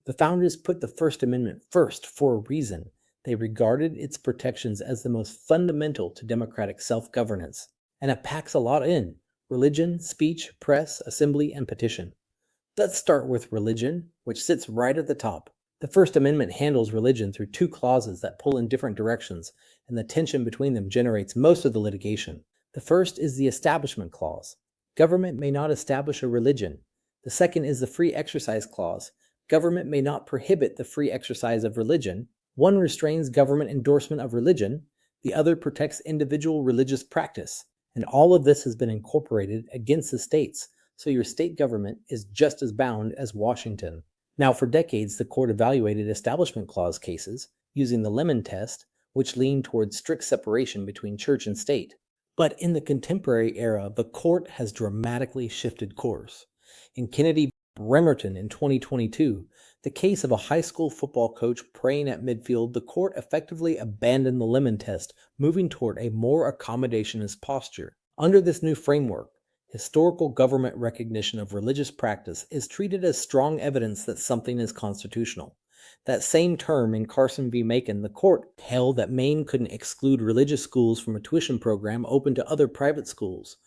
The founders put the First Amendment first for a reason. They regarded its protections as the most fundamental to democratic self-governance. And it packs a lot in: religion, speech, press, assembly, and petition. Let's start with religion, which sits right at the top. The First Amendment handles religion through two clauses that pull in different directions, and the tension between them generates most of the litigation. The first is the Establishment Clause. Government may not establish a religion. The second is the Free Exercise Clause. Government may not prohibit the free exercise of religion. One restrains government endorsement of religion, the other protects individual religious practice. And all of this has been incorporated against the states, so your state government is just as bound as Washington. Now, for decades, the court evaluated Establishment Clause cases using the Lemon Test, which leaned towards strict separation between church and state. But in the contemporary era, the court has dramatically shifted course. In Kennedy v. Bremerton in 2022, the case of a high school football coach praying at midfield, the court effectively abandoned the Lemon Test, moving toward a more accommodationist posture. Under this new framework, historical government recognition of religious practice is treated as strong evidence that something is constitutional. That same term in Carson v. Macon, the court held that Maine couldn't exclude religious schools from a tuition program open to other private schools,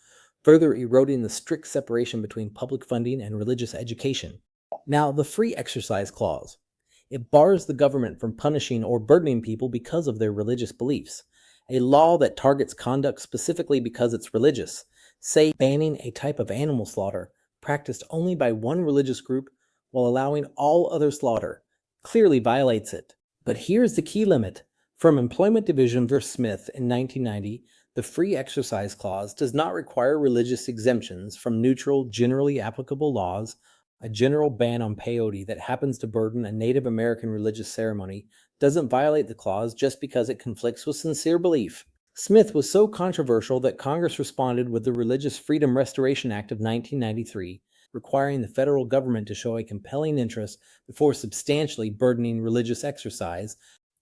further eroding the strict separation between public funding and religious education. Now, the Free Exercise Clause. It bars the government from punishing or burdening people because of their religious beliefs. A law that targets conduct specifically because it's religious, say banning a type of animal slaughter practiced only by one religious group while allowing all other slaughter, clearly violates it. But here's the key limit. From Employment Division v. Smith in 1990, the Free Exercise Clause does not require religious exemptions from neutral, generally applicable laws. A general ban on peyote that happens to burden a Native American religious ceremony doesn't violate the clause just because it conflicts with sincere belief. Smith was so controversial that Congress responded with the Religious Freedom Restoration Act of 1993, requiring the federal government to show a compelling interest before substantially burdening religious exercise.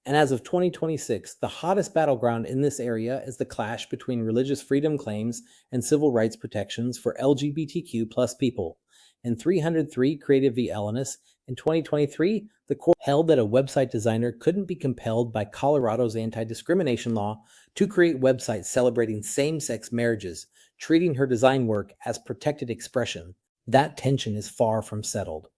And as of 2026, the hottest battleground in this area is the clash between religious freedom claims and civil rights protections for LGBTQ plus people. In 303 Creative v. Elenis, in 2023, the court held that a website designer couldn't be compelled by Colorado's anti-discrimination law to create websites celebrating same-sex marriages, treating her design work as protected expression. That tension is far from settled.